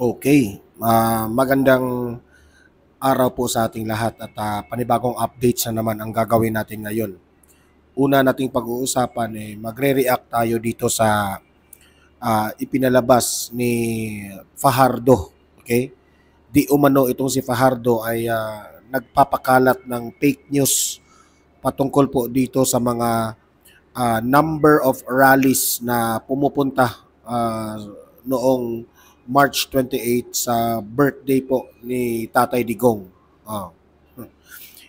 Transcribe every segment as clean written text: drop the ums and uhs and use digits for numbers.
Okay, magandang araw po sa ating lahat at panibagong updates na naman ang gagawin natin ngayon. Una nating pag-uusapan magre-react tayo dito sa ipinalabas ni Fajardo. Okay? Di umano itong si Fajardo ay nagpapakalat ng fake news patungkol po dito sa mga number of rallies na pumupunta noong March 28 sa birthday po ni Tatay Digong. Ah,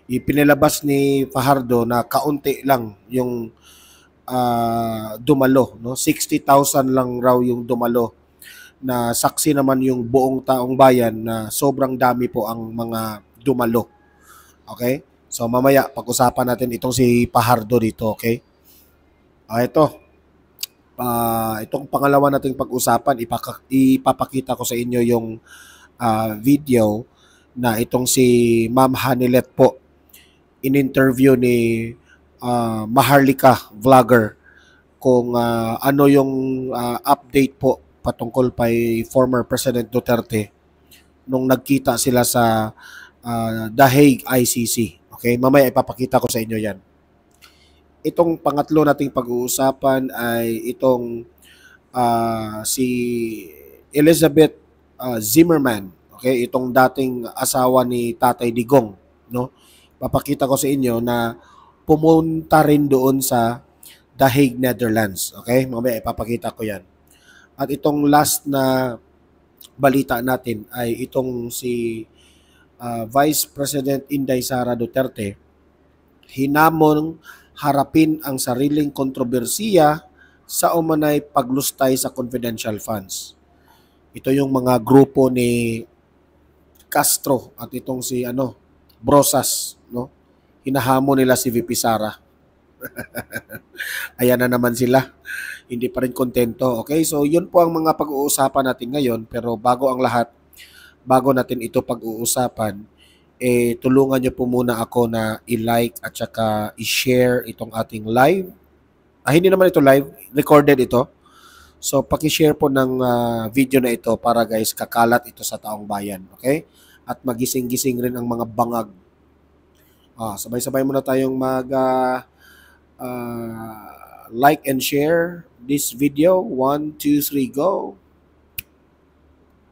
ipinilabas ni Fajardo na kaunti lang yung dumalo, no? 60,000 lang raw yung dumalo, na saksi naman yung buong taong bayan na sobrang dami po ang mga dumalo. Okay? So mamaya pag-usapan natin itong si Fajardo dito, okay? Ito, itong pangalawa nating pag-usapan, ipapakita ko sa inyo yung video na itong si Ma'am Hanilet po, in-interview ni Maharlika Vlogger kung ano yung update po patungkol kay former President Duterte nung nagkita sila sa The Hague ICC. Okay, mamaya ipapakita ko sa inyo yan. Itong pangatlo nating pag-uusapan ay itong si Elizabeth Zimmerman. Okay, itong dating asawa ni Tatay Digong, no? Papakita ko sa inyo na pumunta rin doon sa The Hague, Netherlands. Okay, mamaya ipapakita ko 'yan. At itong last na balita natin ay itong si Vice President Inday Sara Duterte, hinamon harapin ang sariling kontrobersiya sa umanay paglustay sa confidential funds. Ito yung mga grupo ni Castro at itong si Brosas, no? Hinahamon nila si VP Sara. Ayan na naman sila. Hindi pa rin kontento. Okay? So, yun po ang mga pag-uusapan natin ngayon. Pero bago ang lahat, bago natin ito pag-uusapan, tulungan nyo po muna ako na i-like at saka i-share itong ating live. Hindi naman ito live, recorded ito. So, paki-share po ng video na ito para guys, kakalat ito sa taong bayan. Okay? At magising-gising rin ang mga bangag. Sabay-sabay muna tayong like and share this video. 1, 2, 3, go!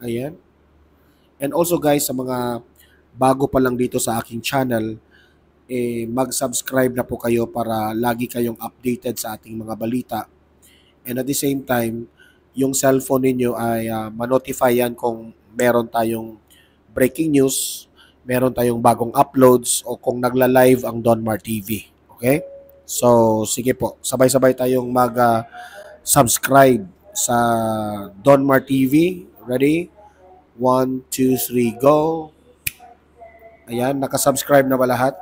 Ayan. And also guys, sa mga bago pa lang dito sa aking channel, mag-subscribe na po kayo para lagi kayong updated sa ating mga balita. And at the same time, yung cellphone ninyo ay ma-notify yan kung meron tayong breaking news, meron tayong bagong uploads, o kung nagla-live ang Donmar TV. Okay? So, sige po, sabay-sabay tayong mag-subscribe sa Donmar TV. Ready? 1, 2, 3, go! Ayan, nakasubscribe na ba lahat?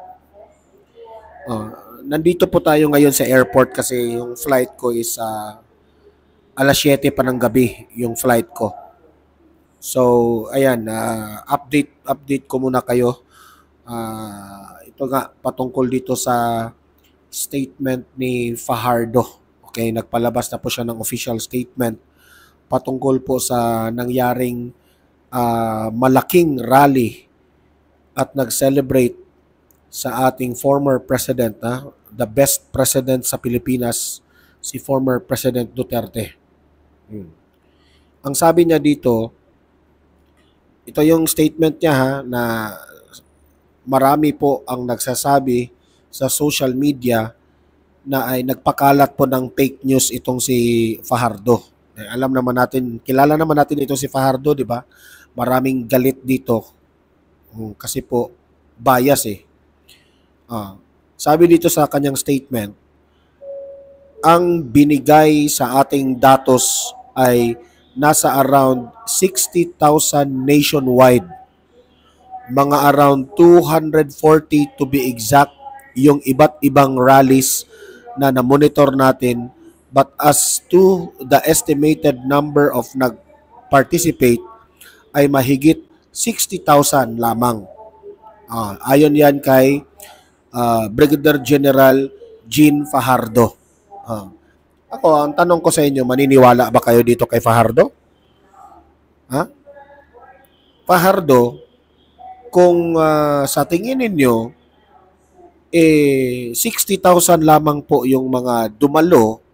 Nandito po tayo ngayon sa airport kasi yung flight ko is alas 7 pa ng gabi yung flight ko. So, ayan, update ko muna kayo. Ito nga, patungkol dito sa statement ni Fajardo. Okay, nagpalabas na po siya ng official statement patungkol po sa nangyaring malaking rally at nag-celebrate sa ating former president, the best president sa Pilipinas, si former President Duterte. Ang sabi niya dito, ito yung statement niya na marami po ang nagsasabi sa social media na ay nagpakalat po ng fake news itong si Fajardo. Alam naman natin, kilala naman natin itong si Fajardo, di ba? Maraming galit dito. Kasi po, bias sabi dito sa kanyang statement, ang binigay sa ating datos ay nasa around 60,000 nationwide. Mga around 240 to be exact yung iba't ibang rallies na na-monitor natin, but as to the estimated number of nag-participate ay mahigit 60,000 lamang. Ayon yan kay Brigadier General Jean Fajardo. Ako, ang tanong ko sa inyo, maniniwala ba kayo dito kay Fajardo? Fajardo, kung sa tingin ninyo, 60,000 lamang po yung mga dumalo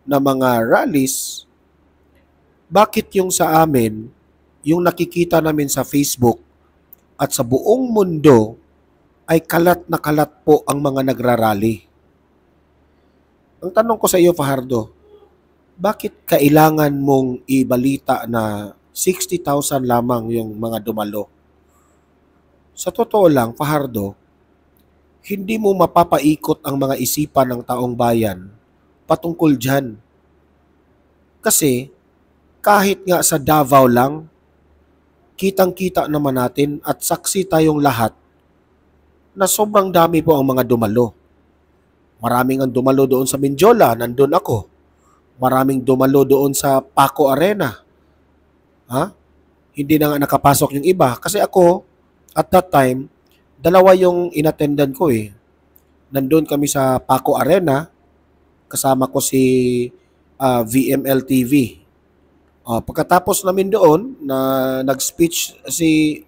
na mga rallies, bakit yung sa amin, yung nakikita namin sa Facebook at sa buong mundo, ay kalat na kalat po ang mga nagrarally? Ang tanong ko sa iyo, Fajardo, bakit kailangan mong ibalita na 60,000 lamang yung mga dumalo? Sa totoo lang, Fajardo, hindi mo mapapaikot ang mga isipan ng taong bayan patungkol dyan. Kasi kahit nga sa Davao lang, kitang-kita naman natin at saksi tayong lahat na sobrang dami po ang mga dumalo. Maraming ang dumalo doon sa Mindiola, nandun ako. Maraming dumalo doon sa Paco Arena. Ha? Hindi na nga nakapasok yung iba. Kasi ako, at that time, dalawa yung inattendan ko eh. Nandun kami sa Paco Arena, kasama ko si VML TV. Pagkatapos namin doon, na nag-speech si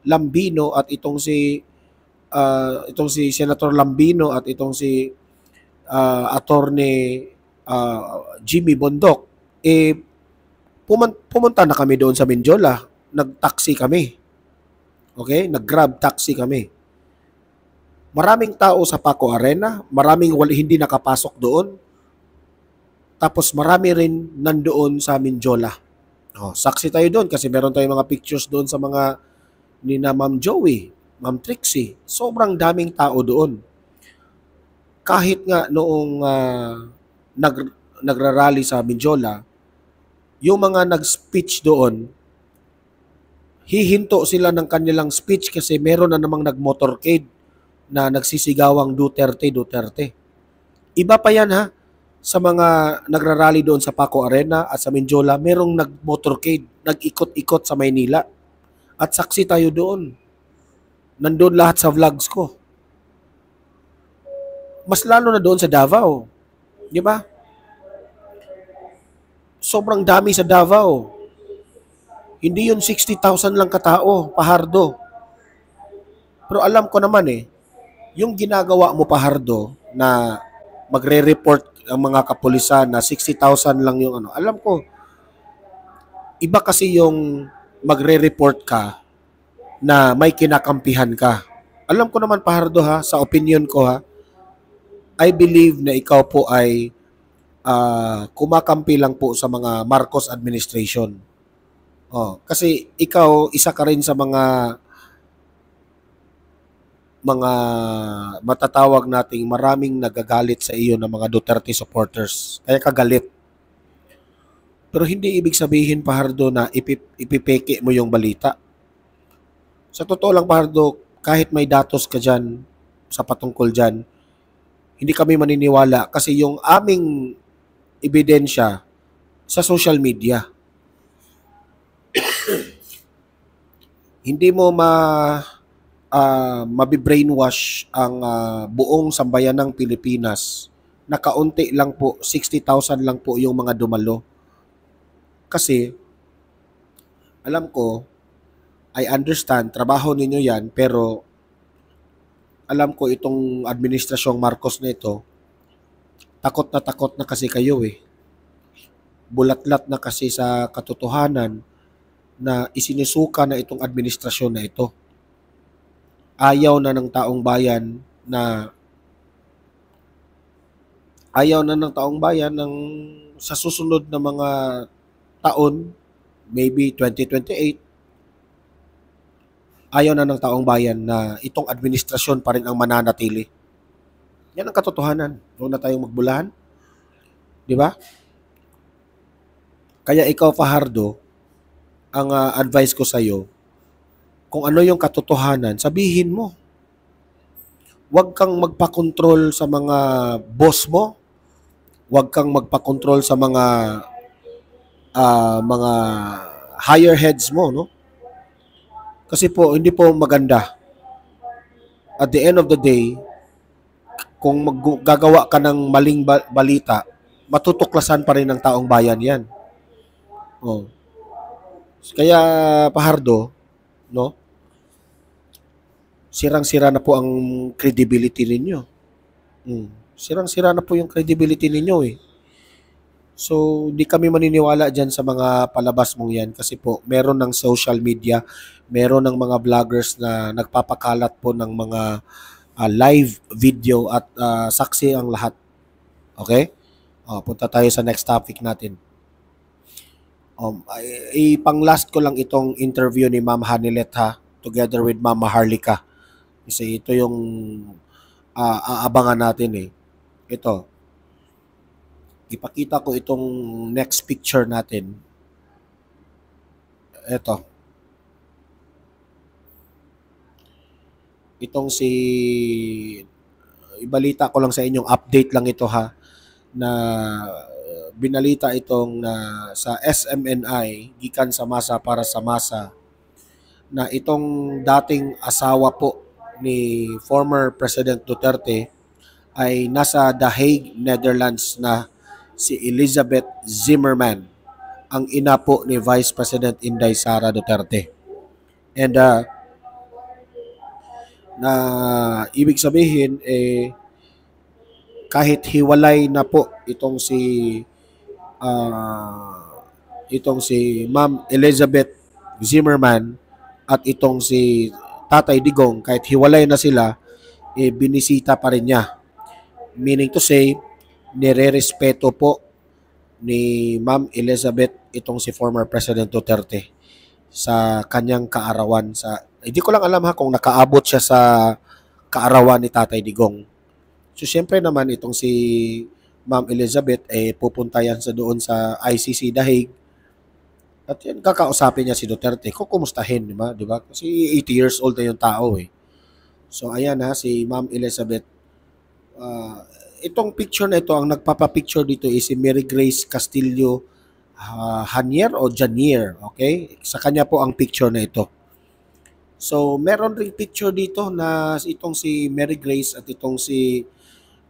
Lambino at itong si Senator Lambino at itong si Attorney Jimmy Bondok, pumunta na kami doon sa Mindiola. Nag-taxi kami. Okay? Nag-grab taxi kami. Maraming tao sa Paco Arena, maraming hindi nakapasok doon. Tapos marami rin nandoon sa Mindiola. Saksi tayo doon kasi meron tayong mga pictures doon sa mga ni na Ma'am Joey, Ma'am Trixie. Sobrang daming tao doon. Kahit nga noong nagrarally sa Mindiola, yung mga nag-speech doon, hihinto sila ng kanilang speech kasi meron na namang nag-motorcade na nagsisigawang Duterte, Duterte. Iba pa yan ha, sa mga nagrarally doon sa Paco Arena at sa Mindiola, merong nag-motorcade, nag-ikot-ikot sa Maynila. At saksi tayo doon. Nandun lahat sa vlogs ko. Mas lalo na doon sa Davao. Di ba? Sobrang dami sa Davao. Hindi yun 60,000 lang katao, Fajardo. Pero alam ko naman yung ginagawa mo, Fajardo, na magre-report ang mga kapulisan na 60,000 lang yung ano. Alam ko, iba kasi yung magre-report ka na may kinakampihan ka. Alam ko naman, Fajardo ha, sa opinion ko ha, I believe na ikaw po ay kumakampi lang po sa mga Marcos administration. Kasi ikaw, isa ka rin sa mga matatawag nating maraming nagagalit sa iyo ng mga Duterte supporters. Kaya kagalit. Pero hindi ibig sabihin, Fajardo, na ipipeke mo yung balita. Sa totoo lang, Fajardo, kahit may datos ka dyan, sa patungkol dyan, hindi kami maniniwala kasi yung aming ebidensya sa social media. Hindi mo mabibrainwash ang buong sambayan ng Pilipinas na kaunti lang po, 60,000 lang po yung mga dumalo. Kasi, alam ko, I understand, trabaho ninyo yan, pero alam ko itong administrasyong Marcos na ito, takot na kasi kayo Bulatlat na kasi sa katotohanan na isinusuka na itong administrasyon na ito. Ayaw na ng taong bayan ng sa susunod na mga taon, maybe 2028, ayaw na ng taong bayan na itong administrasyon pa rin ang mananatili. Yan ang katotohanan. Huwag na tayong magbulahan. Di ba? Kaya ikaw, Fajardo, ang advice ko sa iyo, kung ano yung katotohanan, sabihin mo. Huwag kang magpakontrol sa mga boss mo. Huwag kang magpakontrol sa mga higher heads mo, no? Kasi po, hindi po maganda. At the end of the day, kung gagawa ka ng maling balita, matutuklasan pa rin ng taong bayan yan. Kaya, Fajardo, no? Sirang-sira na po ang credibility ninyo. Sirang-sira na po yung credibility ninyo eh. So, di kami maniniwala dyan sa mga palabas mong yan kasi po meron ng social media, meron ng mga vloggers na nagpapakalat po ng mga live video at saksi ang lahat. Okay? Punta tayo sa next topic natin. Pang-last ko lang itong interview ni Ma'am Hanilet ha, together with Mama Harlika. Kasi ito yung aabangan natin eh. Ito. Ipakita ko itong next picture natin. Ito. Itong ibalita ko lang sa inyong update lang ito ha, na binalita itong sa SMNI, gikan sa masa para sa masa, na itong dating asawa po ni former President Duterte ay nasa The Hague, Netherlands na, si Elizabeth Zimmerman, ang ina po ni Vice President Inday Sara Duterte. And na ibig sabihin kahit hiwalay na po itong si Ma'am Elizabeth Zimmerman at itong si Tatay Digong, kahit hiwalay na sila, binisita pa rin niya. Meaning to say, nire-respeto po ni Ma'am Elizabeth itong si former President Duterte sa kanyang kaarawan. Hindi ko lang alam ha kung nakaabot siya sa kaarawan ni Tatay Digong. So syempre naman itong si Ma'am Elizabeth pupunta yan doon sa ICC The Hague. At yan, kakausapin niya si Duterte. Kukumustahin, di ba? Kasi 80 years old na yung tao eh. So ayan ha, si Ma'am Elizabeth. Itong picture na ito, ang nagpapapicture dito is si Mary Grace Castillo Hanier o Janier. Okay? Sa kanya po ang picture na ito. So meron ring picture dito na itong si Mary Grace at itong si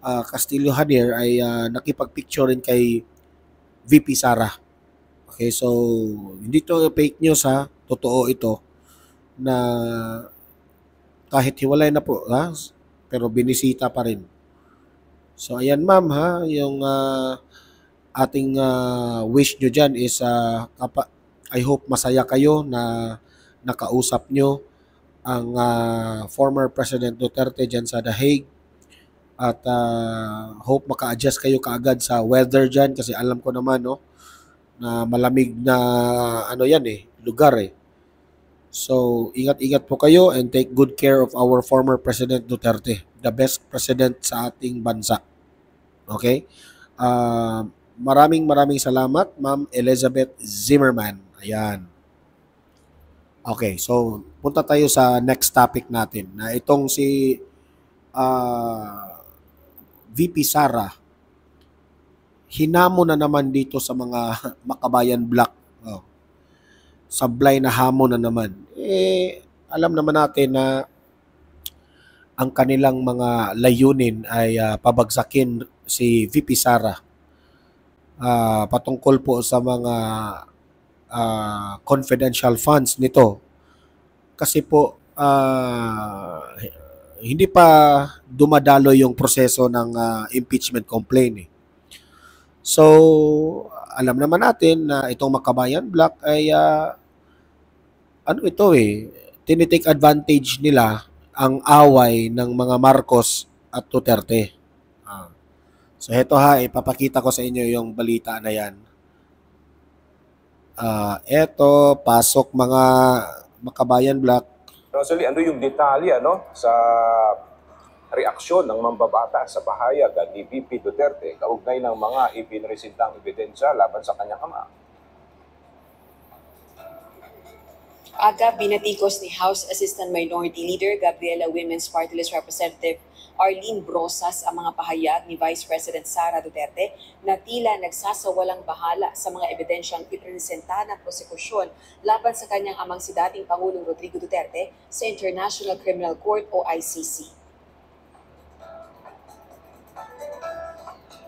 Castillo Hanier ay nakipagpicture rin kay VP Sara. Okay, so hindi to fake news ha, totoo ito na kahit hiwalay na po ha, pero binisita pa rin. So ayan ma'am ha, yung ating wish nyo dyan is I hope masaya kayo na nakausap nyo ang former President Duterte dyan sa The Hague. At hope maka-adjust kayo kaagad sa weather dyan kasi alam ko naman no, na malamig na yan lugar eh. So ingat-ingat po kayo and take good care of our former President Duterte, the best president sa ating bansa. Okay? Maraming salamat Ma'am Elizabeth Zimmerman. Ayan. Okay, so punta tayo sa next topic natin na itong si VP Sara. Hinamo na naman dito sa mga Makabayan Black. Sablay na hamon na naman. Alam naman natin na ang kanilang mga layunin ay pabagsakin si VP Sara patungkol po sa mga confidential funds nito. Kasi po hindi pa dumadalo yung proseso ng impeachment complaint. So, alam naman natin na itong Makabayan Black ay tinitake advantage nila ang away ng mga Marcos at Duterte. So, ito ha, ipapakita ko sa inyo yung balita na yan. Ito, pasok mga Makabayan Black. Rosalie, ano yung detalye sa reaksyon ng mambabata sa pahayag ni VP Duterte kaugnay ng mga ipinresentang ebidensya laban sa kanyang ama? Aga binatikos ni House Assistant Minority Leader Gabriela Women's Party List Representative Arlene Brosas ang mga pahayag ni Vice President Sara Duterte na tila nagsasawalang bahala sa mga ebidensyang ipresenta ng prosekusyon laban sa kanyang amang si dating Pangulong Rodrigo Duterte sa International Criminal Court o ICC.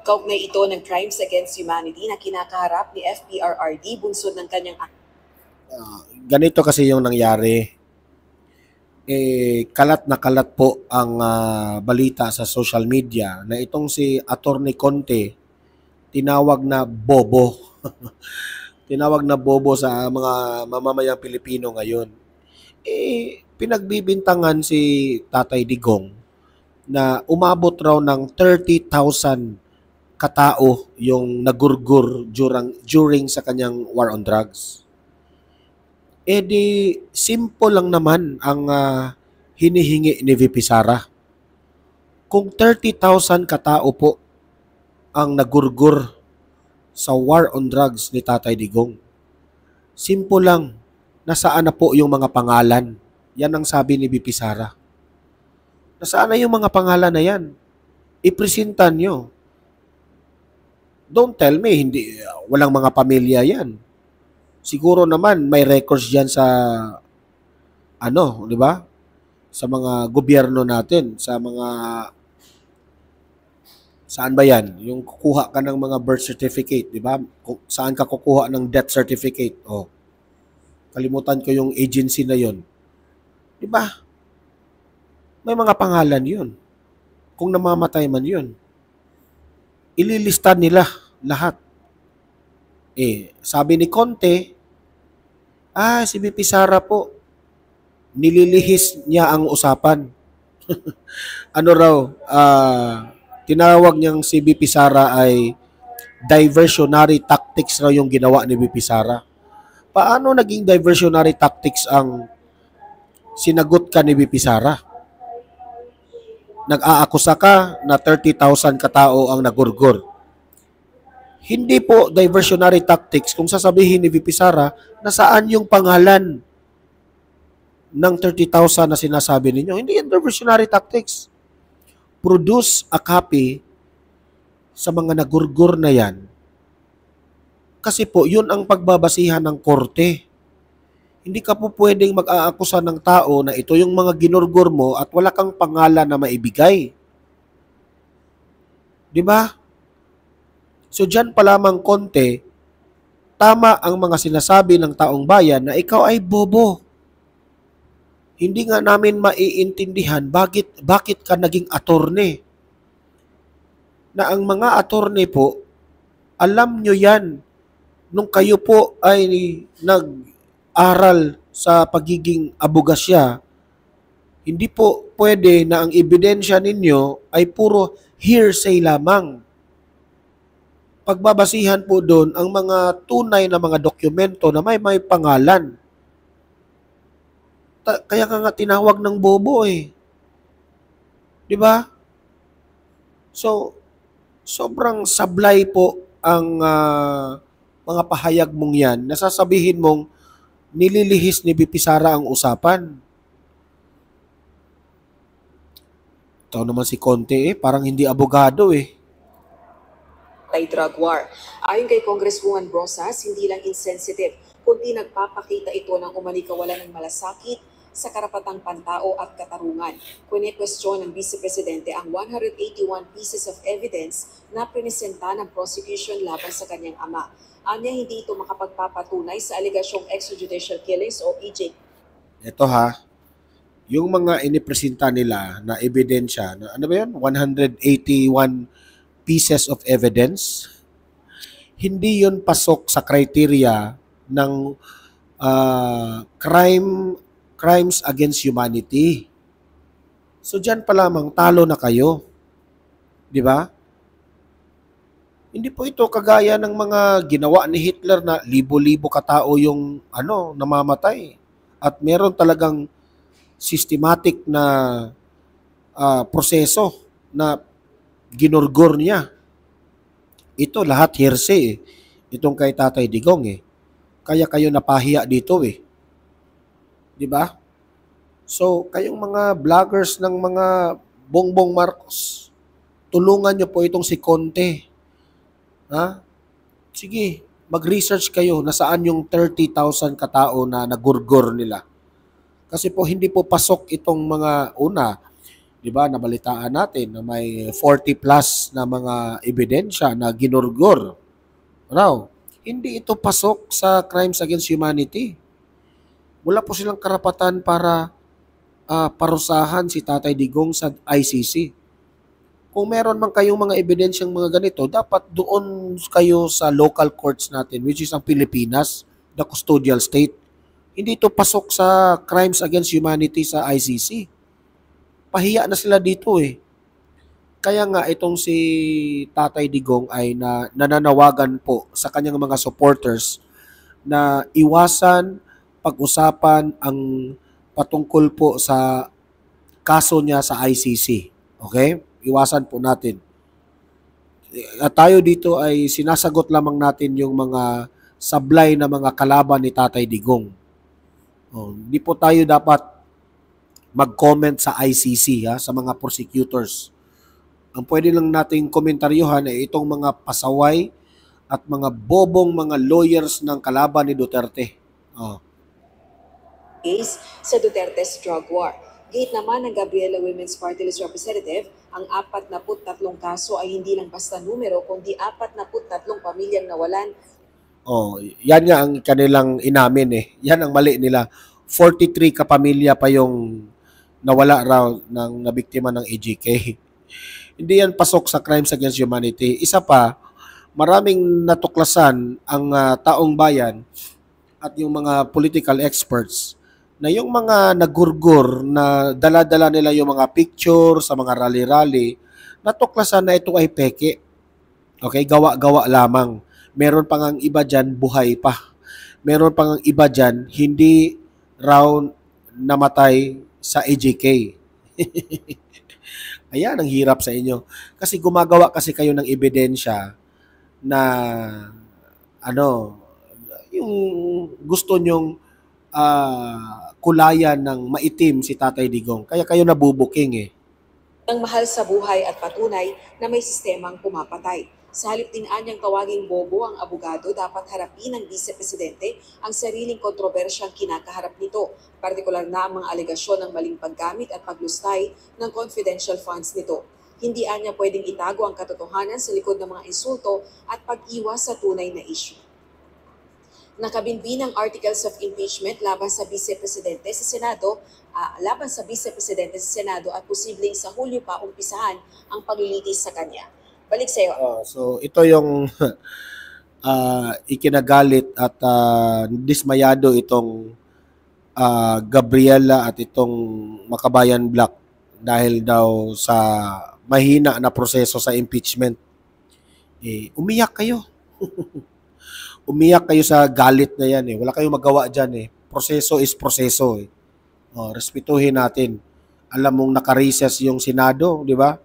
Kaugnay ito ng crimes against humanity na kinakaharap ni FPRRD bunsod ng kanyang ganito kasi yung nangyari. kalat na kalat po ang balita sa social media na itong si Attorney Conte tinawag na bobo. Tinawag na bobo sa mga mamamayang Pilipino ngayon. Pinagbibintangan si Tatay Digong na umabot raw ng 30,000 katao yung nagurgur during sa kanyang war on drugs. Di simple lang naman ang hinihingi ni VP Sara. Kung 30,000 katao po ang nagurgur sa war on drugs ni Tatay Digong, simple lang, nasaan na po yung mga pangalan? Yan ang sabi ni VP Sara. Nasaan na yung mga pangalan na yan? Ipresenta nyo. Don't tell me, hindi, walang mga pamilya yan. Siguro naman may records diyan sa di ba? Sa mga gobyerno natin, sa mga saan ba yan? Yung kukuha ka ng mga birth certificate, di ba? Saan ka kukuha ng death certificate? Kalimutan ko yung agency na yon. Di ba? May mga pangalan yun. Kung namamatay man yun. Ililista nila lahat. Sabi ni Conte, si VP Sara po, nililihis niya ang usapan. Tinawag niyang si VP Sara ay diversionary tactics raw yung ginawa ni VP Sara. Paano naging diversionary tactics ang sinagot ka ni VP Sara? Nag-aakusa ka na 30,000 katao ang nagurgur. Hindi po diversionary tactics kung sasabihin ni VP Sara na saan yung pangalan ng 30,000 na sinasabi ninyo. Hindi yan diversionary tactics. Produce a copy sa mga nagurgur na yan. Kasi po, yun ang pagbabasihan ng korte. Hindi ka po pwedeng mag-aakusa ng tao na ito yung mga ginurgur mo at wala kang pangalan na maibigay. Di ba? So dyan pa lamang konti, tama ang mga sinasabi ng taong bayan na ikaw ay bobo. Hindi nga namin maiintindihan bakit ka naging attorney. Na ang mga attorney po, alam nyo yan, nung kayo po ay nag-aral sa pagiging abogasya, hindi po pwede na ang ebidensya ninyo ay puro hearsay lamang. Pagbabasihan po doon ang mga tunay na mga dokumento na may pangalan. Kaya ka nga tinawag ng bobo eh. Di ba? So, sobrang sablay po ang mga pahayag mong yan. Nasasabihin mong nililihis ni VP Sara ang usapan. Ito naman si Conte parang hindi abogado eh. Drug war. Ayon kay Congresswoman Brosas, hindi lang insensitive, kundi nagpapakita ito ng umani kawalan ng malasakit sa karapatang pantao at katarungan. Kune-question ng Vice Presidente ang 181 pieces of evidence na prinesenta ng prosecution laban sa kanyang ama. Anya hindi ito makapagpapatunay sa alegasyong extrajudicial killings o EJ. Ito yung mga inipresenta nila na ebidensya, ano ba yun? 181 pieces of evidence, hindi yun pasok sa criteria ng crimes against humanity. So dyan pa lamang talo na kayo. Di ba? Hindi po ito kagaya ng mga ginawa ni Hitler na libo-libo katao yung namamatay. At meron talagang systematic na proseso na ginurgur niya. Ito lahat hearsay itong kay Tatay Digong Kaya kayo napahiya dito Di ba? So, kayong mga vloggers ng mga Bongbong Marcos, tulungan nyo po itong si Conte. Sige, mag-research kayo na saan yung 30,000 katao na nagurgur nila. Kasi po hindi po pasok itong mga di ba, nabalitaan natin na may 40 plus na mga ebidensya na ginurgur. Hindi ito pasok sa crimes against humanity. Wala po silang karapatan para parusahan si Tatay Digong sa ICC. Kung meron man kayong mga ebidensyang mga ganito, dapat doon kayo sa local courts natin, which is ang Pilipinas, the custodial state. Hindi ito pasok sa crimes against humanity sa ICC. Pahiya na sila dito eh. Kaya nga itong si Tatay Digong ay nananawagan po sa kanyang mga supporters na iwasan pag-usapan ang patungkol po sa kaso niya sa ICC. Okay? Iwasan po natin. At tayo dito ay sinasagot lamang natin yung mga sablay na mga kalaban ni Tatay Digong. Hindi po tayo dapat mag-comment sa ICC sa mga prosecutors. Ang pwede lang nating komentaryuhan ay itong mga pasaway at mga bobong mga lawyers ng kalaban ni Duterte. Case sa Duterte's drug war. Gate naman ng Gabriela Women's Party List Representative, ang 43 kaso ay hindi lang basta numero, kundi 43 pamilyang nawalan. Yan nga ang kanilang inamin eh. Yan ang mali nila. 43 kapamilya pa yung nawala raw ng nabiktima ng AGK. Hindi yan pasok sa crimes against humanity. Isa pa, maraming natuklasan ang taong bayan at yung mga political experts na yung mga nagurgur na dala-dala nila yung mga picture sa mga rally-rally, natuklasan na ito ay peke. Okay, gawa-gawa lamang. Meron pang ang iba dyan, buhay pa. Meron pang ang iba dyan, hindi raw namatay sa AJK. Ayan, ang hirap sa inyo. Kasi gumagawa kasi kayo ng ebidensya na yung gusto nyong kulayan ng maitim si Tatay Digong. Kaya kayo nabubuking eh. Ang mahal sa buhay at patunay na may sistemang pumapatay. Sa halip din anyang tawaging bobo ang abogado, dapat harapin ng Vice-Presidente ang sariling kontrobersyang kinakaharap nito, partikular na ang mga alegasyon ng maling paggamit at paglustay ng confidential funds nito. Hindi anya pwedeng itago ang katotohanan sa likod ng mga insulto at pag-iwas sa tunay na issue. Nakabinbin ang articles of impeachment laban sa Vice-Presidente sa Senado at posibleng sa Hulyo pa umpisahan ang paglilitis sa kanya. Balik sa iyo. So ito yung ikinagalit at dismayado itong Gabriela at itong Makabayan Black dahil daw sa mahina na proseso sa impeachment. Umiyak kayo. Umiyak kayo sa galit na yan eh. Wala kayong magawa dyan eh. Proseso is proseso eh. Respetuhin natin. Alam mong naka-recess yung Senado, di ba?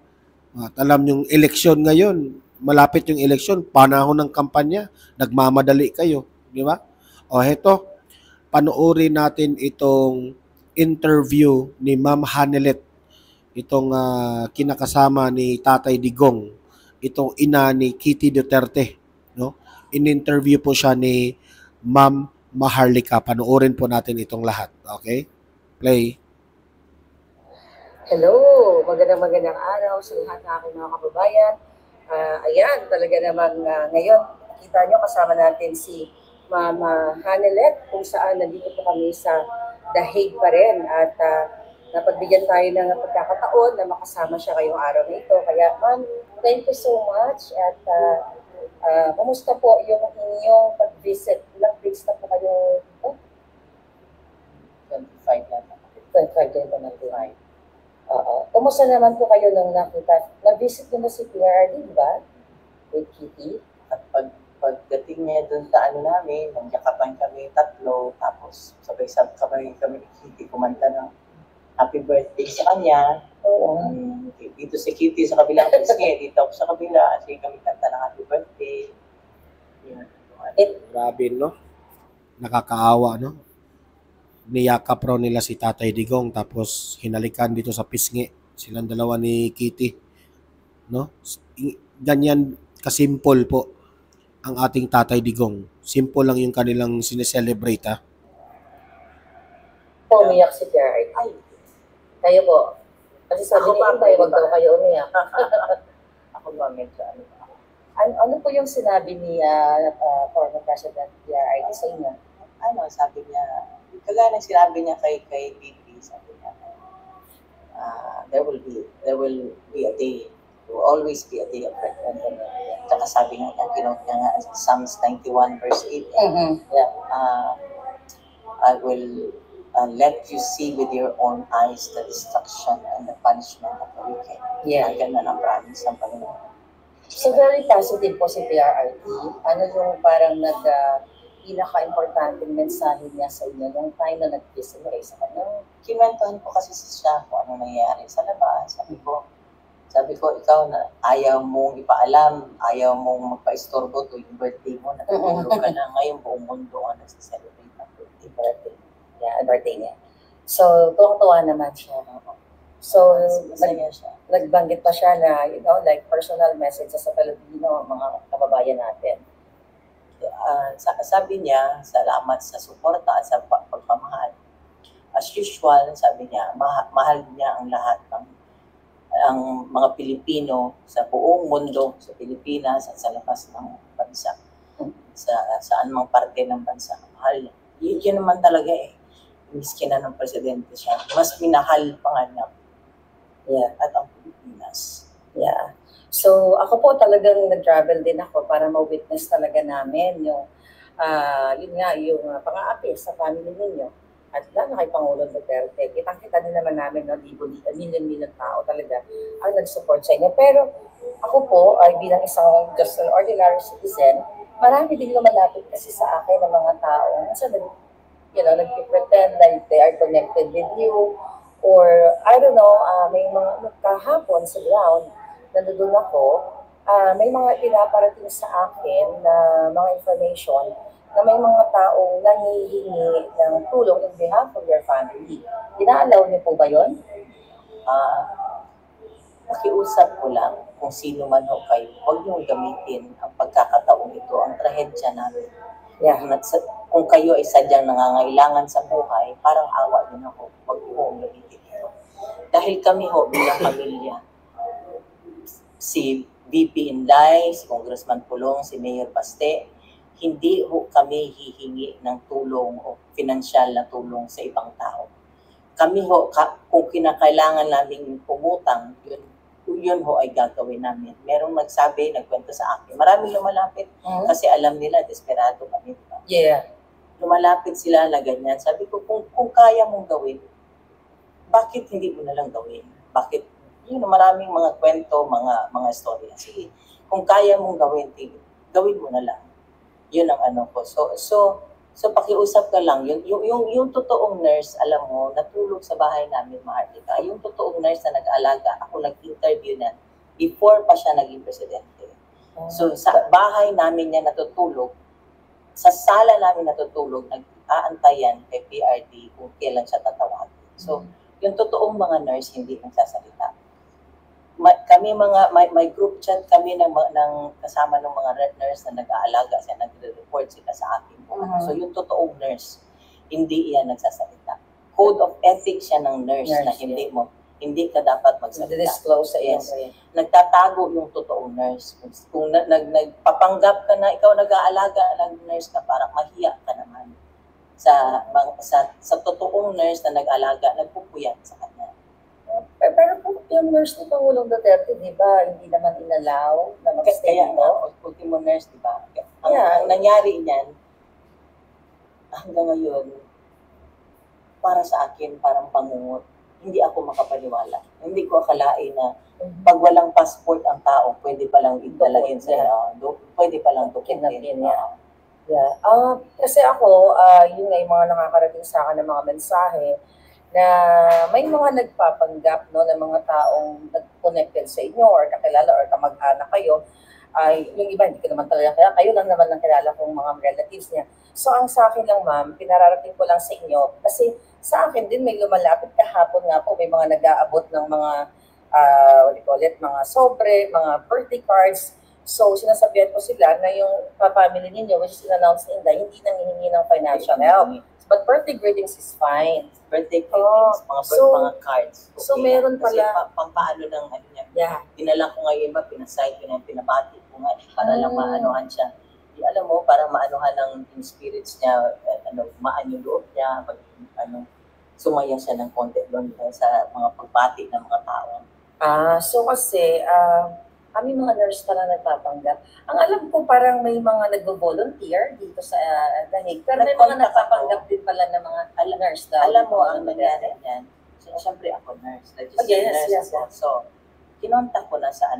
At alam yung eleksyon ngayon, malapit yung eleksyon, panahon ng kampanya, nagmamadali kayo, di ba? Heto, panoorin natin itong interview ni Ma'am Hanelet, itong kinakasama ni Tatay Digong, itong ina ni Kitty Duterte, no? In-interview po siya ni Ma'am Maharlika. Panoorin po natin itong lahat, okay? Play. Hello, magandang araw sa lahat ng aking mga kababayan. Ayan, talaga namang ngayon, kita nyo kasama natin si Mama Hanelet, kung saan nandito po kami sa The Hague pa rin. At napagbigyan tayo ng pagkakataon na makasama siya ngayong araw na ito. Kaya ma'am, thank you so much. At kumusta po yung inyong pag-visit? Ilang days na po kayo? 25 na. 25 din po na buhay. Kumusta naman po kayo nung nakita? Nag-visit nyo na si PRD, di ba? With Kitty. At pagdating niya doon sa ano namin, nagyakapan kami tatlo, tapos sabay-sabay kami ni Kitty kumanta ng happy birthday sa kanya. Oo. Dito si Kitty sa kabilang pisngi, dito ako sa kabila, kasi kami kanta ng happy birthday. Yan. Grabe, no? Nakakaawa, no? Niyakap raw nila si Tatay Digong tapos hinalikan dito sa pisngi silang dalawa ni Kitty, no? Ganyan kasimple po ang ating Tatay Digong. Simple lang yung kanilang sineselebrate ha. Umiyak si PRD. Ay, kayo po. Kasi sabi ni Inday, wag daw kayo umiyak. Ako ba medyo Ano po yung sinabi ni former President PRD sa inyo? sabi niya, kagaya ng sinabi niya kay BP, sabi niya, there will be a day, there will always be a day of reckoning. Tsaka sabi nga niya, kinote niya nga, Psalms 91 verse 8, yeah, I will let you see with your own eyes the destruction and the punishment of the wicked. Yeah. Ang ganda ng promise ng Panginoon. So very positive po si PRRT. Ano yung parang pinaka-importanting mensahe niya sa inyo nung time na nag-visit kayo sa kanya? Kinwentuhan ko kasi siya kung ano nangyayari sa labas. Sabi ko, ikaw na ayaw mong ipaalam, ayaw mong magpa-istorbo tuwing birthday mo, natutulog ka na. Ngayon buong mundo ang nagsa-celebrate ng birthday. Yeah, birthday niya. So, tuwang-tuwa naman siya. So, Masaya siya. nagbanggit pa siya na, like personal message sa Pilipino, mga kababayan natin. Sabi niya, salamat sa suporta at sa pagmamahal. As usual, sabi niya, mahal niya ang lahat ng ang mga Pilipino sa buong mundo, sa Pilipinas at sa labas ng bansa. Saan mang parte ng bansa. Mahal. Yun naman talaga eh. Miskin na ng presidente siya. Mas minahal pa nga niya. Yeah, at ang Pilipinas. Yeah. So, ako po talagang nag-travel din ako para ma-witness talaga namin yung, yun nga, yung pang-aapi sa family ninyo. At lalo kay Pangulong Duterte, kitang-kita din naman namin, no, million-million tao talaga ang nag-support sa inyo. Pero ako po, ay bilang isang just an ordinary citizen, marami din lumalapit kasi sa akin ng mga tao. Kasi, nag-pretend like they are connected with you. Or, I don't know, may mga kahapon sa ground, nandun ako, may mga pinaparating sa akin na mga information na may mga taong nangihingi ng tulong in behalf of your family. Inaalaw niyo po ba yun? Pakiusap ko lang kung sino man ho kayo, huwag niyong gamitin ang pagkakataong ito, ang trahedya namin. Yeah. Kung kayo ay sadyang nangangailangan sa buhay, parang awa din ako, huwag niyong gamitin ito. Dahil kami ho, bilang pamilya, si VP Inday, si Congressman Pulong, si Mayor Baste, hindi ho kami hihingi ng tulong o pinansyal na tulong sa ibang tao. Kami ho, kung kinakailangan namin pumutang, yun ho ay gagawin namin. Merong nagkwento sa akin. Maraming lumalapit kasi alam nila, desperado kami. Diba? Yeah. Lumalapit sila na ganyan. Sabi ko, kung kaya mong gawin, bakit hindi mo na lang gawin? Bakit? Maraming mga kwento, mga storya. Sige, kung kaya mong gawin, gawin mo na lang. Yun ang ano ko. So pakiusap ka lang. Yung totoong nurse, alam mo, natulog sa bahay namin, Maharlika. Yung totoong nurse na nag-alaga, ako nag-interview na before pa siya naging presidente. So sa bahay namin niya natutulog, sa sala namin natutulog, nag-aantayan kay PRD kung kailan siya tatawagin. So yung totoong mga nurse hindi nagsasalita. Kami may group chat kami ng kasama ng mga nurse na nag-aalaga siya, nagre-report sila sa akin. So yung totoong nurse, hindi iyan nagsasalita. Code of ethics siya ng nurse na hindi ka dapat magsalita. Disclose sa yes. Nagtatago yung totoong nurse. Kung nagpapanggap ka na ikaw nag-aalaga ng nurse ka, parang mahiya ka naman. Sa totoong nurse na nag-aalaga, nagpupuyat sa kanya. Pero po, yung nurse ni Pangulong Duterte, di ba, hindi naman inalaw na mag-stay dito? Ultimo nurse, di ba? Ang nangyari niyan, hanggang ngayon, para sa akin, parang pangungot. Hindi ako makapaniwala. Hindi ko akalain na pag walang passport ang tao, pwede palang idalahin sa pwede palang dokumentin. Yeah. Kasi ako, yun nga yung mga nakakarating sa akin ng mga mensahe, na may mga nagpapanggap, no, ng mga taong nag-connected sa inyo or kakilala or kamag-anak kayo. Yung iba, hindi ko naman talaga kaya kayo lang naman ang kilala kong mga relatives niya. So ang sa akin lang, ma'am, pinararating ko lang sa inyo kasi sa akin din may lumalapit kahapon nga po, may mga nag-aabot ng mga mga sobre, mga birthday cards. So sinasabihan ko sila na yung family ninyo, which is in-announce ni Inday, hindi nanghihingi ng financial help. But birthday greetings is fine. Birthday greetings, mga cards. Okay. So meron pala. Kasi pampaano ng ano niya. Yeah. Dinala ko ngayon ba, pinasite ko na, pinabati ko nga, para lang maanohan siya. Alam mo, para maanohan ng spirits niya, maan yung loob niya, sumaya siya ng konti doon sa mga pagbati ng mga tao. So kasi, kami mga nurse pala nagpapanggap. Ang alam ko parang may mga nag-volunteer dito sa Dahig. Pero may mga Nag-contact nagpapanggap ako. din pala ng mga nurse daw. Alam mo, ang nangyari niyan, siyempre ako nurse, registered nurse ako. So, kinontak ko na sa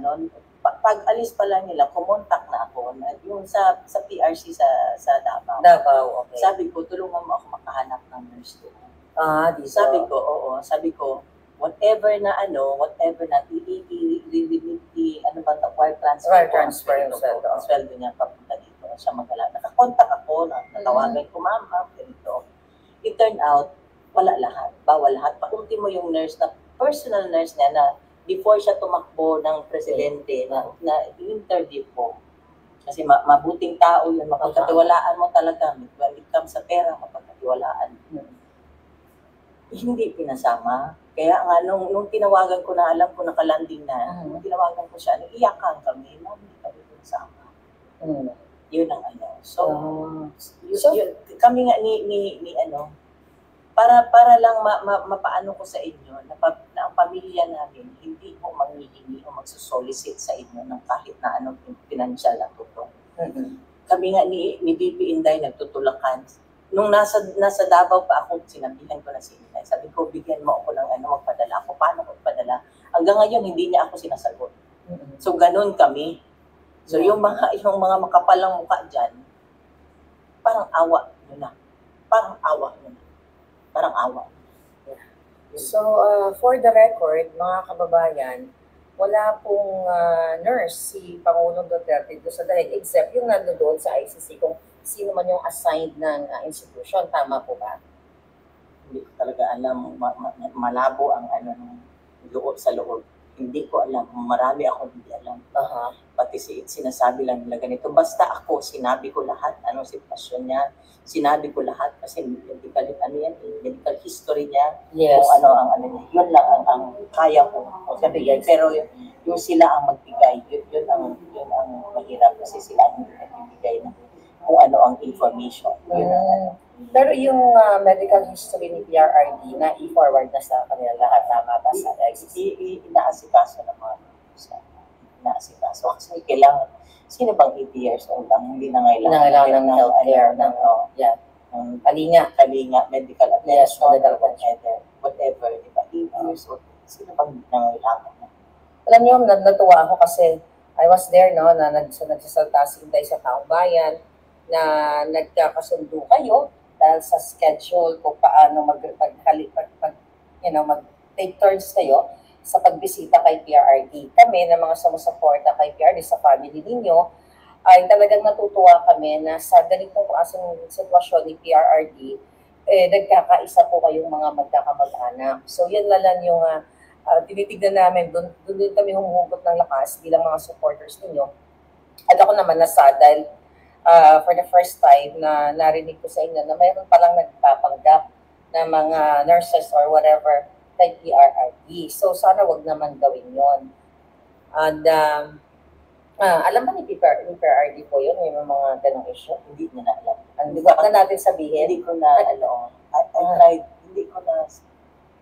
pag alis pa lang nila, kumontak na ako. Yung sa PRC sa Davao. Davao, okay. Sabi ko, tulungan mo ako makahanap ng nurse doon. Dito. Sabi ko, oo. Sabi ko, whatever na wire transfer sweldo niya papunta dito. Siya magala. Nakakontak ako, natawagan ko, ma'am, ganito. It turned out, wala lahat. Bawal lahat. Pakunti mo yung nurse na, personal nurse niya na before siya tumakbo ng presidente na interview ko. Kasi mabuting tao yun, mapagkatiwalaan mo talaga. When it comes sa pera, mapagkatiwalaan. Hindi pinasama. Kaya nga, nung tinawagan ko na, alam ko nakalanding na, nung tinawagan ko siya, iyakan kami, hindi kami pinasama. Yun ang So, kami nga para lang mapaano ko sa inyo na ang pamilya namin hindi mo manghihingi o magsusolicit sa inyo ng kahit na anong financial na tutong. Kami nga ni BP Inday nagtutulakan. Nung nasa Davao pa ako, sinabihan ko na si Inday. Sabi ko, bigyan mo ako ng magpadala ako. Paano ko padala? Hanggang ngayon, hindi niya ako sinasagot. So, ganun kami. So, yung mga makapalang mukha dyan, parang awa nyo na. Parang awa. So, for the record, mga kababayan, wala pong nurse si Pangulong Duterte doon sa Dahig, except yung nandoon sa ICC kung sino man yung assigned ng institution. Tama po ba? Hindi ko talaga alam. Malabo ang loob sa loob. Hindi ko alam. Marami ako hindi alam. Pati sinasabi lang nila ganito. Basta ako, sinabi ko lahat anong sitwasyon niya. Sinabi ko lahat kasi medical history niya. Yes. Kung ano niya. Yun lang ang kaya ko sabihin. Pero yung sila ang magbigay. Yun ang mahirap kasi sila ang magbigay na kung ano ang information. Pero yung medical history ni PRRD na i-forward na sa kanila lahat, tama ba sa ICC? Inaasikaso ng mga inaasikaso. Kasi kailangan, sino bang 80 years old lang, hindi na kailangan ng healthcare, kalinga, medical attention, whatever, di ba? 80 years old, sino bang hindi na kailangan? Alam niyo, natuwa ako kasi I was there, no, na nagsasalta si Inday sa taong bayan, na nagkakasundo kayo dahil sa schedule kung paano mag-take turns kayo sa pagbisita kay PRRD. Kami na mga sumusuporta kay PRRD sa family ninyo, ay talagang natutuwa kami na sa ganitong klaseng sitwasyon ni PRRD, nagkakaisa po kayong mga magkakamag-anak. So yan lang yung tinitignan namin, doon kami humuhugot ng lakas bilang mga supporters ninyo. At ako naman nasa dahil for the first time na narinig ko sa inyo na mayroon palang nagpapanggap na mga nurses or whatever kay PRRD. So, sana wag naman gawin yon. And, alam ba ni PRRD po yun? May mga ganong issue? Hindi niya na alam. Hindi na natin sabihin? Hindi ko na, hindi ko na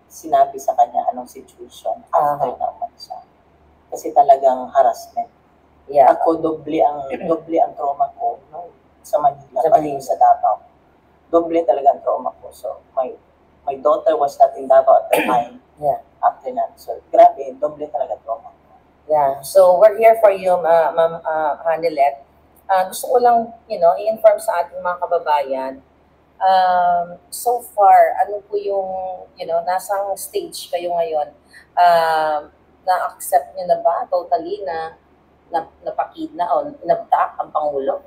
sinabi sa kanya anong situation after naman siya. Kasi talagang harassment. Yeah. Ako, doble ang trauma ko sa Manila, sa Davao. Doble talaga ang trauma ko. So, my daughter was not in Davao at the time. Yeah. After that. So, grabe, doble talaga trauma ko. Yeah. So, we're here for you, Ma'am Hanelet. Gusto ko lang, i-inform sa ating mga kababayan, so far, ano po yung, nasang stage kayo ngayon? Na-accept nyo na ba totally na napakidna o nabdak ang Pangulo?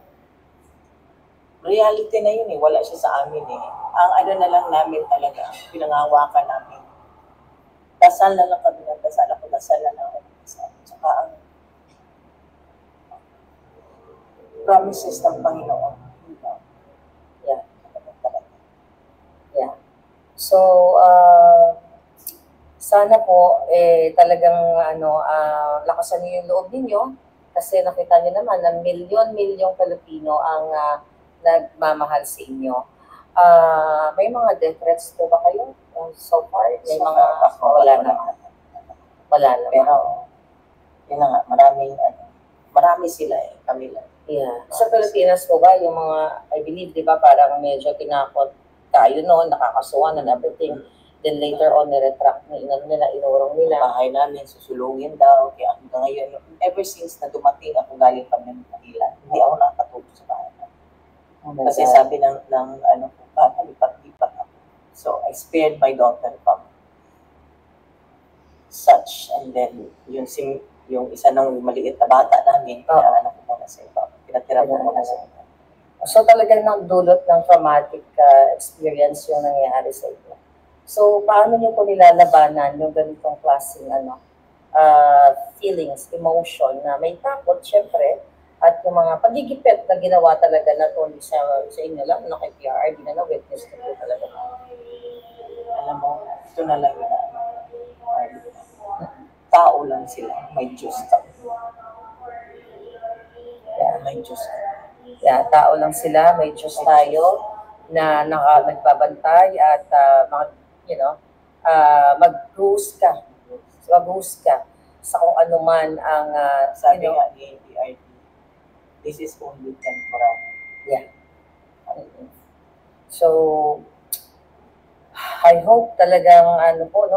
Reality na yun wala siya sa amin Ang na lang namin talaga, pinangawakan namin. Dasal na lang kami ng dasal. Ako dasal na lang kami ng dasal. Tsaka ang promises ng Panginoon. Yeah. Yeah. So, sana po, talagang, lakasan niyo yung loob ninyo. Kasi nakita niyo naman na milyon-milyong Pilipino ang nagmamahal sa inyo. May mga death threats po ba kayo so far? May So, mga wala na. Wala na. Pero, yun na nga, marami sila kami lang. Yeah. Sa Pilipinas po ba, yung mga, I believe, di ba, parang medyo tinakot tayo noon, nakakasuhan and everything. Then later on, niretract nila, inurong nila. Bahay namin, susulungin daw. Kaya hanggang ngayon, ever since na dumating ako galing kami ng Manila, hindi ako nakatulog sa bahay namin. Kasi sabi ng lipat-lipat ako. So, I spared my daughter from such. And then, yung isa ng maliit na bata namin, pinaanak ko muna sa iba. Pinatira ko muna sa iba. So, talagang nagdulot ng traumatic experience yung nangyayari sa inyo. So, paano niyo po nilalabanan yung ganitong klaseng feelings, emotion na may takot, syempre, at yung mga pagigipit na ginawa talaga na only sa inyo lang, na kay PRRD na witness na po talaga. Alam mo, ito na lang yun. Tao lang sila, may Diyos ka. Yeah. May Diyos ka. Yeah, tao lang sila, may Diyos tayo na nagbabantay at mag-host ka. Mag-host ka sa kung ano man ang Sabi nga ni PRD, this is only temporary. Yeah. So, I hope talagang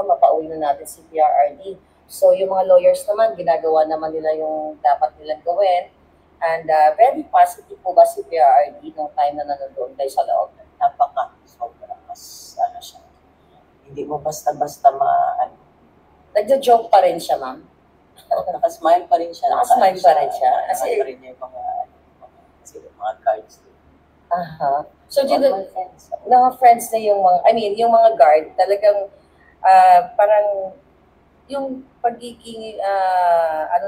mapauwi na natin si PRRD. So, yung mga lawyers naman, ginagawa naman nila yung dapat nilang gawin. And very positive po ba si PRRD nung time na nanonood tayo sa loob? Sobra. Mas, siya. Hindi mo basta-basta Nagjo-joke pa rin siya, ma'am. Nakasmile pa rin siya. Nakasmile pa rin siya. Kasi pa rin niya yung mga cards. Aha. So, mga friends na yung mga, yung mga guard, talagang parang yung pagiging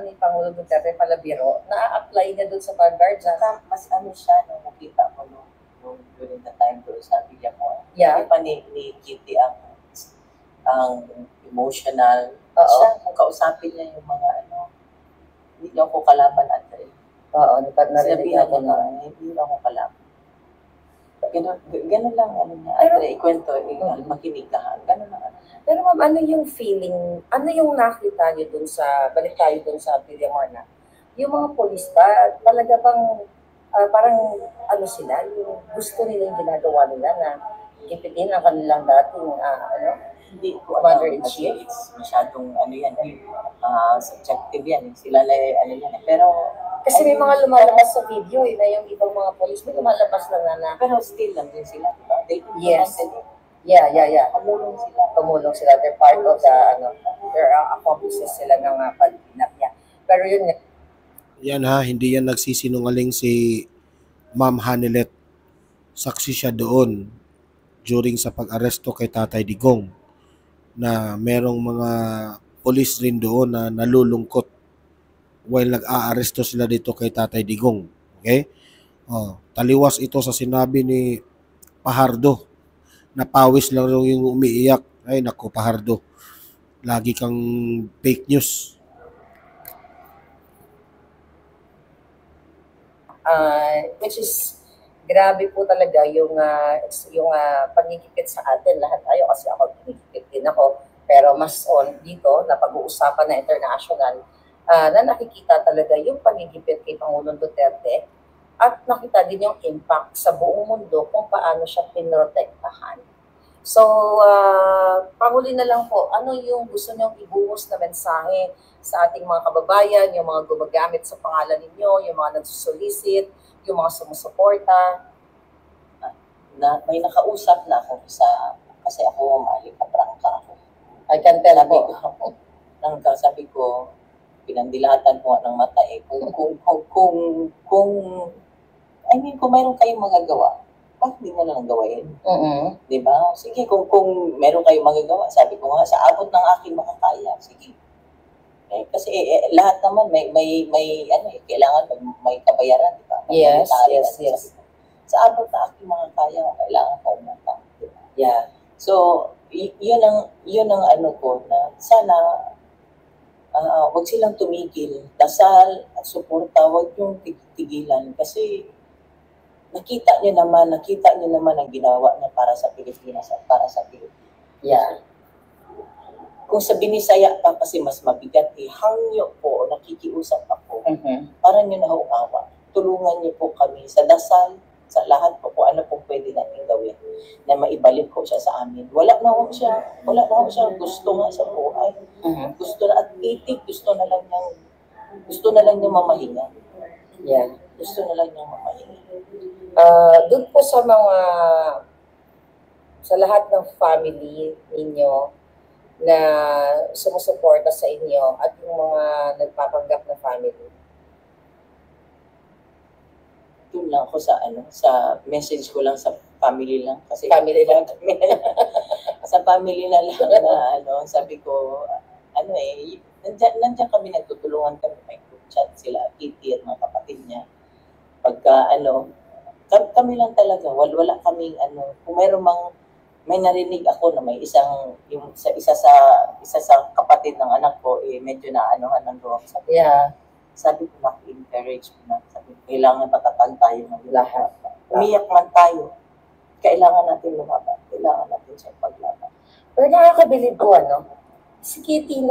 ni Pangulo Duterte palabiro, na-apply niya doon sa mga guards. Mas siya nung nakita mo during the time doon sa Villa mo. Yeah. Hindi pa ni Kitty ang emotional. Oo. Siya, kung kausapin niya yung mga hindi lang ko kalaban natin. Oo, narinig natin na. Hindi lang ko kalaban. Ganun lang, niya. Ikwento, makinig ka. Ganun lang. Pero ma'am, ano yung feeling, ano yung nakita niyo dun sa, balik tayo dun sa Villamorna? Yung mga polis ba, talaga bang, parang, sila, yung gusto nila yung ginagawa nila na ipitin ang kanilang dating, hindi ko Commander-in-Chief? Masyadong, subjective yan. Sila yan. Pero, kasi may mga lumalabas sa video, na yung ibang mga polis, may lumalabas lang na. Pero still lang din sila, diba? Yes. Yeah. Tumulong sila. They're part of the, they're accomplices sila ng pag-kidnap niya. Pero yun nga. Yan hindi yan nagsisinungaling si Ma'am Hanelet. Saksi siya doon during sa pag-aresto kay Tatay Digong na merong mga polis rin doon na nalulungkot while nag-aaresto sila dito kay Tatay Digong. Okay? Taliwas ito sa sinabi ni Pahardo. Napawis lang yung umiiyak. Ay, naku, Pahardo. Lagi kang fake news. Which is, grabe po talaga yung pagigipit sa atin. Lahat tayo, kasi ako, pinigipit din ako. Pero mas on dito, na pag-uusapan na international, na nakikita talaga yung pagigipit kay Pangulong Duterte at nakita din yung impact sa buong mundo kung paano siya pinrotektahan. So, panghuli na lang po, ano yung gusto niyong ibuhos na mensahe sa ating mga kababayan, yung mga gumagamit sa pangalan ninyo, yung mga nagsusolicit, yung mga sumusuporta? May nakausap na ako kasi ako malikaprangka ako. I can tell po. Sabi ko, pinandilatan ko ng mata kung mayroon kayong magagawa, bakit hindi mo na lang gawain? Diba? Sige, kung meron kayong magagawa, sabi ko nga, sa abot ng aking makakaya, sige. Kasi lahat naman kailangan may kabayaran, diba? Yes. Sa abot ng aking makakaya, kailangan ko umutang. Diba? Yeah. So, yun ang ko na sana wag silang tumigil. Dasal at suporta, wag yung tigilan. Kasi nakita niyo naman ang ginawa niya para sa Pilipinas at para sa Pilipinas. Yeah. Kung sa Binisaya pa kasi mas mabigat hangyo po, nakikiusap ako. Para nyo na awa. Tulungan niyo po kami sa dasal, sa lahat po kung ano po pwede natin gawin na maibalik ko siya sa amin. Wala na ho siya gusto nga sa buhay. Gusto na at itik, gusto na lang niyang mamahinga. Yeah. Gusto na lang niyang mamahinga. Doon po sa lahat ng family ninyo na sumusuporta sa inyo at yung mga nagpapanggap na family. Doon lang ako sa message ko lang sa family lang kasi Family lang. sa family na lang na sabi ko nandiyan kami nagtutulungan kami, may group chat sila Kitty at mga kapatid niya pagka kami lang talaga wala kaming kung may narinig ako na may isa sa kapatid ng anak ko medyo na ng loob sabi ko na-encourage ko na sabi ko kailangan matatag tayo ng lahat umiyak man tayo kailangan natin lumaban kailangan natin siya paglaban. Pero nakakabilib po si Kitty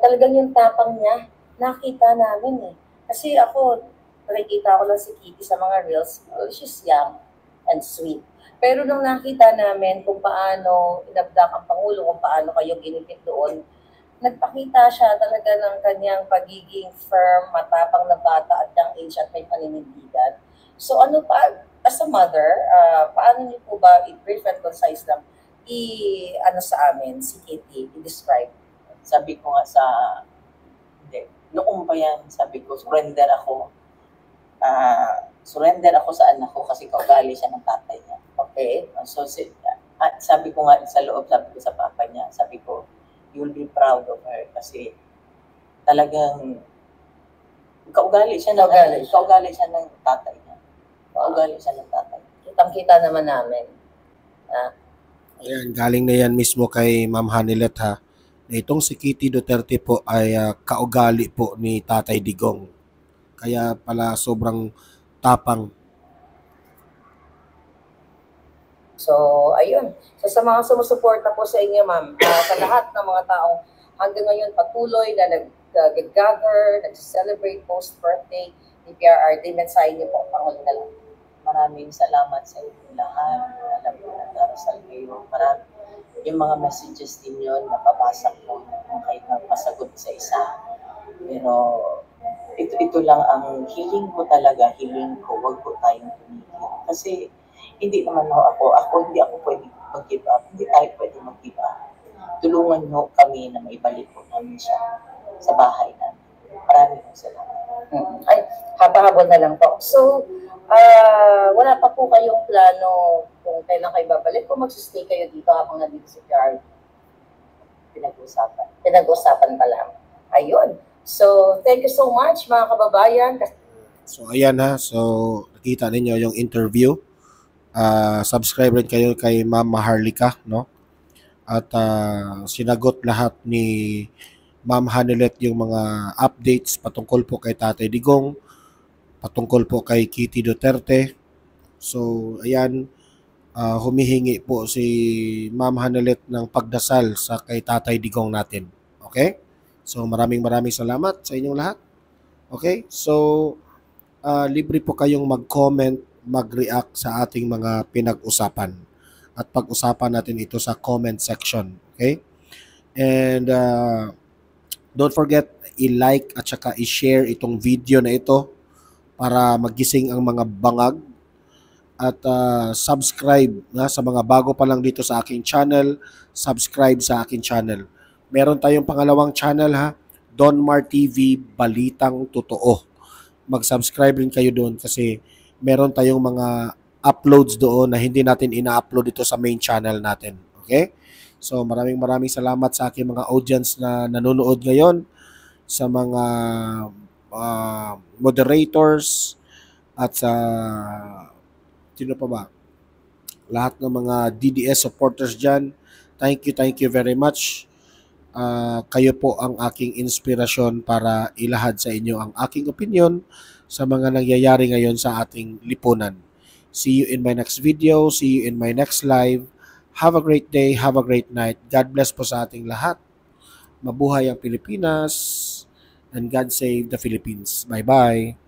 talagang yung tapang niya nakita namin kasi ako nakikita ko lang si Kitty sa mga reels, she's young and sweet. Pero nung nakita namin kung paano inabdak ang Pangulo, kung paano kayo ginipit doon, nagpakita siya talaga ng kanyang pagiging firm, matapang na bata at young age at may paninindigan. So as a mother, paano niyo po ba, i-brief and concise lang, sa amin, si Kitty, i-describe? Sabi ko nga noong pa yan, sabi ko, surrender ako sa anak ko kasi kaugali siya ng tatay niya. Okay. So, sabi ko nga sa loob, sabi ko sa papa niya, sabi ko, you'll be proud of her kasi talagang kaugali siya ng tatay niya. Kaugali siya ng tatay. Kitang-kita naman namin. Ayan, galing na yan mismo kay Ma'am Hanilet ha. Na itong si Kitty Duterte po ay kaugali po ni Tatay Digong. Kaya pala sobrang tapang. So, ayun. So, sa mga sumusuporta po sa inyo, ma'am, sa lahat ng mga taong hanggang ngayon patuloy na nag-gather, nag-celebrate post-birthday ni PRRD, mensahe niyo po, Pangulo na lang. Maraming salamat sa inyo lahat. Alam ko na darasal kayo. Yung mga messages ninyo, napabasa ko kung kayo masagot sa isa. Pero, ito lang ang hiling ko talaga, huwag ko tayong tumigil. Kasi, hindi naman hindi ako pwede mag-give up. Hindi tayo pwede mag-give up. Tulungan nyo kami na maibalik ko namin siya sa bahay namin. Maraming salamat. Ay, haba-habol na lang po. So, wala pa po kayong plano kung kailan kayo babalik o magsistay kayo dito habang nandito si PRRD? Pinag-usapan pa lang. Ayun. So, thank you so much mga kababayan. So, ayan ha. So, nakita ninyo yung interview. Subscribe rin kayo kay Ma'am Maharlika, no? At sinagot lahat ni Ma'am Hanilet yung mga updates patungkol po kay Tatay Digong, patungkol po kay Kitty Duterte. So, ayan, humihingi po si Ma'am Hanilet ng pagdasal sa kay Tatay Digong natin. Okay? So, maraming salamat sa inyong lahat. Okay? So, libre po kayong mag-comment, mag-react sa ating mga pinag-usapan. At pag-usapan natin ito sa comment section. Okay? And don't forget, i-like at saka i-share itong video na ito para magising ang mga bangag. At subscribe sa mga bago pa lang dito sa aking channel. Subscribe sa aking channel. Meron tayong pangalawang channel ha. Donmar TV Balitang Totoo. Mag-subscribe rin kayo doon kasi meron tayong mga uploads doon na hindi natin ina-upload dito sa main channel natin. Okay? So maraming salamat sa aking mga audience na nanonood ngayon, sa mga moderators at sa sino pa ba? Lahat ng mga DDS supporters dyan. Thank you very much. Kayo po ang aking inspirasyon para ilahad sa inyo ang aking opinion sa mga nangyayari ngayon sa ating lipunan. See you in my next video. See you in my next live. Have a great day, have a great night. God bless po sa ating lahat. Mabuhay ang Pilipinas, and God save the Philippines. Bye-bye.